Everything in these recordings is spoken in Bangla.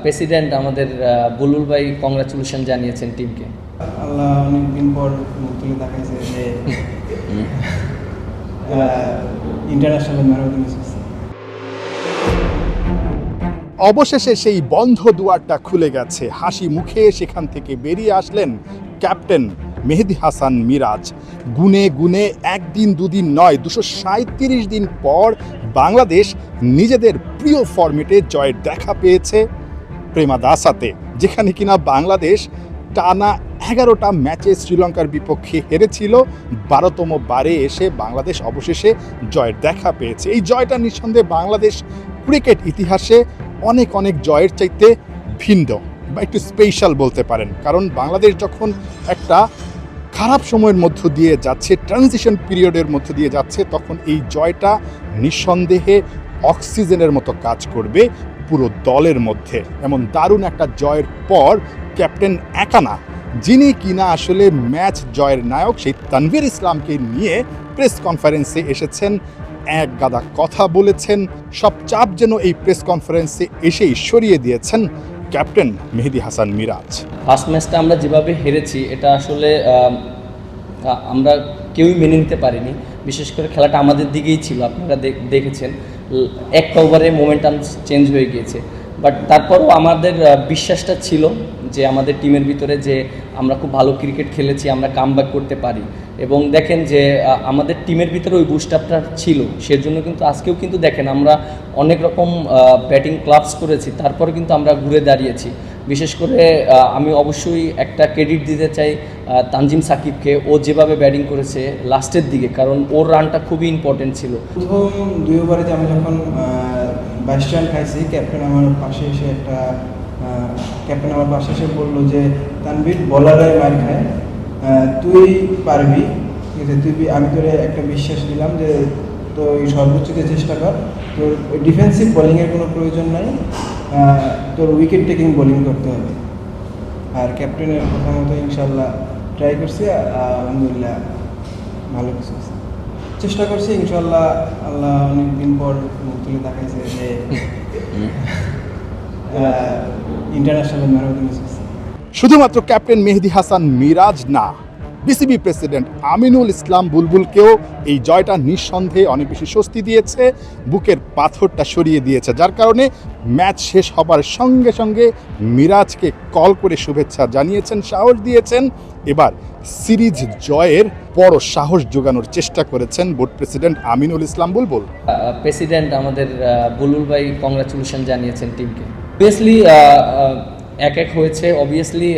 প্রেসিডেন্ট আমাদের বুলবুল ভাই কংগ্রাচুলেশন জানিয়েছেন টিমকে। আল্লাহ অনেকদিন পর মুখ তুলে দেখাইছে যে international man of the match. অবশেষে সেই বন্ধ দুয়ারটা খুলে গেছে, হাসি মুখে সেখান থেকে বেরিয়ে আসলেন ক্যাপ্টেন মেহেদী হাসান মিরাজ। গুনে গুনে একদিন দুদিন নয়, 237 দিন পর বাংলাদেশ নিজেদের প্রিয় ফরম্যাটে জয়ের দেখা পেয়েছে প্রেমাদাসাতে, যেখানে কিনা বাংলাদেশ টানা 11টা ম্যাচে শ্রীলঙ্কার বিপক্ষে হেরেছিল। 12তম বারে এসে বাংলাদেশ অবশেষে জয়ের দেখা পেয়েছে। এই জয়টা নিঃসন্দেহে বাংলাদেশ ক্রিকেট ইতিহাসে অনেক অনেক জয়ের চাইতে ভিন্ন বা একটু স্পেশাল বলতে পারেন, কারণ বাংলাদেশ যখন একটা খারাপ সময়ের মধ্য দিয়ে যাচ্ছে, ট্রানজিশন পিরিয়ডের মধ্য দিয়ে যাচ্ছে, তখন এই জয়টা নিঃসন্দেহে অক্সিজেনের মতো কাজ করবে পুরো দলের মধ্যে। এমন দারুণ একটা জয়ের পর ক্যাপ্টেন একানা, যিনি কিনা আসলে ম্যাচ জয়ের নায়ক, সেই তানভীর ইসলামকে নিয়ে প্রেস কনফারেন্সে এসেছেন, এক গাদা কথা বলেছেন। সব চাপ যেন এই প্রেস কনফারেন্সে এসেই সরিয়ে দিয়েছেন ক্যাপ্টেন মেহেদী হাসান মিরাজ। ফার্স্ট ম্যাচটা আমরা যেভাবে হেরেছি, এটা আসলে আমরা কেউই মেনে নিতে পারিনি। বিশেষ করে খেলাটা আমাদের দিকেই ছিল, আপনারা দেখেছেন একটা ওভারে মোমেন্টাম চেঞ্জ হয়ে গিয়েছে। বাট তারপরও আমাদের বিশ্বাসটা ছিল যে আমাদের টিমের ভিতরে যে আমরা খুব ভালো ক্রিকেট খেলেছি, আমরা কামব্যাক করতে পারি। এবং দেখেন যে আমাদের টিমের ভিতরে ওই বুস্টআপটা ছিল, সেজন্য কিন্তু আজকেও কিন্তু দেখেন আমরা অনেক রকম ব্যাটিং ক্লাবস করেছি, তারপরে কিন্তু আমরা ঘুরে দাঁড়িয়েছি। বিশেষ করে আমি অবশ্যই একটা ক্রেডিট দিতে চাই তানজিম সাকিবকে, ও যেভাবে ব্যাটিং করেছে লাস্টের দিকে, কারণ ওর রানটা খুবই ইম্পর্টেন্ট ছিল। প্রথম 2 ওভারে যে আমি যখন 22 রান খাইছি, ক্যাপ্টেন আমার পাশে এসে বললো যে তানভীর বলারে মার খায়, তুই পারবি, ঠিক আছে, আমি তোরে একটা বিশ্বাস দিলাম যে তো এই সর্বোচ্চতে চেষ্টা কর, তোর ডিফেন্সিভ বোলিংয়ের কোনো প্রয়োজন নাই, তোর উইকেট টেকিং বোলিং করতে হবে। আর ক্যাপ্টেনের কথা মতো ইনশাল্লাহ ট্রাই করছি, আলহামদুলিল্লাহ ভালো কিছু চেষ্টা করছি। ইনশাল্লাহ আল্লাহ অনেকদিন পর মুখ তুলে দেখাইছে যে international man of the match. শুধুমাত্র ক্যাপ্টেন মেহেদী হাসান মিরাজ না, বিসিবি প্রেসিডেন্ট আমিনুল ইসলাম বুলবুলকেও এই জয়টা নিঃসন্দেহে অনেক বেশি স্বস্তি দিয়েছে, বুকের পাথরটা সরিয়ে দিয়েছে, যার কারণে ম্যাচ শেষ হবার সঙ্গে সঙ্গে মিরাজকে কল করে শুভেচ্ছা জানিয়েছেন, সাহস দিয়েছেন। এবার সিরিজ জয়ের বড় সাহস জোগানোর চেষ্টা করেছেন বোর্ড প্রেসিডেন্ট আমিনুল ইসলাম বুলবুল। প্রেসিডেন্ট আমাদের বুলবুল ভাই কংগ্রাচুলেশন জানিয়েছেন টিমকে। অবভিয়াসলি এক হয়েছে, অবভিয়াসলি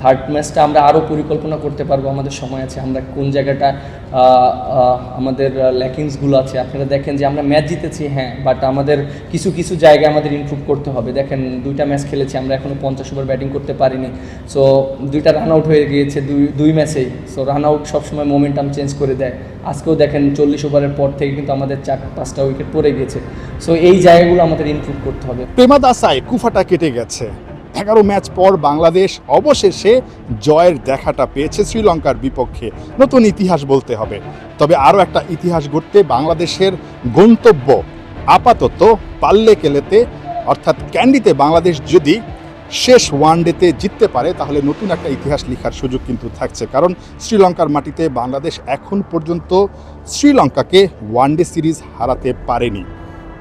থার্ড ম্যাচটা আমরা আরও পরিকল্পনা করতে পারবো, আমাদের সময় আছে, আমরা কোন জায়গাটা আমাদের ল্যাকিংসগুলো আছে। আপনারা দেখেন যে আমরা ম্যাচ জিতেছি, হ্যাঁ, বাট আমাদের কিছু কিছু জায়গায় আমাদের ইমপ্রুভ করতে হবে। দেখেন 2টা ম্যাচ খেলেছি, আমরা এখনও 50 ওভার ব্যাটিং করতে পারিনি। সো 2টা রান আউট হয়ে গিয়েছে দুই ম্যাচেই। সো রান আউট সবসময় মোমেন্টাম চেঞ্জ করে দেয়। আজকেও দেখেন 40 ওভারের পর থেকে কিন্তু আমাদের 4-5টা উইকেট পড়ে গিয়েছে। সো এই জায়গাগুলো আমাদের ইমপ্রুভ করতে হবে। প্রেমাদাসায় কুফাটা কেটে গেছে। 11 ম্যাচ পর বাংলাদেশ অবশেষে জয়ের দেখাটা পেয়েছে শ্রীলঙ্কার বিপক্ষে। নতুন ইতিহাস বলতে হবে। তবে আরও একটা ইতিহাস গড়তে বাংলাদেশের গন্তব্য আপাতত পাল্লেকেলেতে, অর্থাৎ ক্যান্ডিতে। বাংলাদেশ যদি শেষ ওয়ানডেতে জিততে পারে, তাহলে নতুন একটা ইতিহাস লেখার সুযোগ কিন্তু থাকছে, কারণ শ্রীলঙ্কার মাটিতে বাংলাদেশ এখন পর্যন্ত শ্রীলঙ্কাকে ওয়ানডে সিরিজ হারাতে পারেনি।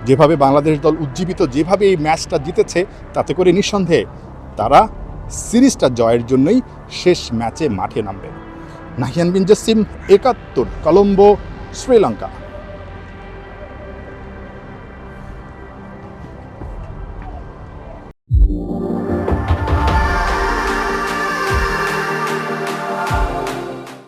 যেভাবে বাংলাদেশ দল উজ্জীবিত, যেভাবে এই ম্যাচটা জিতেছে, তাতে করে নিঃসন্দেহে তারা সিরিজটা জয়ের জন্যই শেষ ম্যাচে মাঠে নামবে। নাহিয়ান বিন জসিম, 71, কলম্বো, শ্রীলঙ্কা।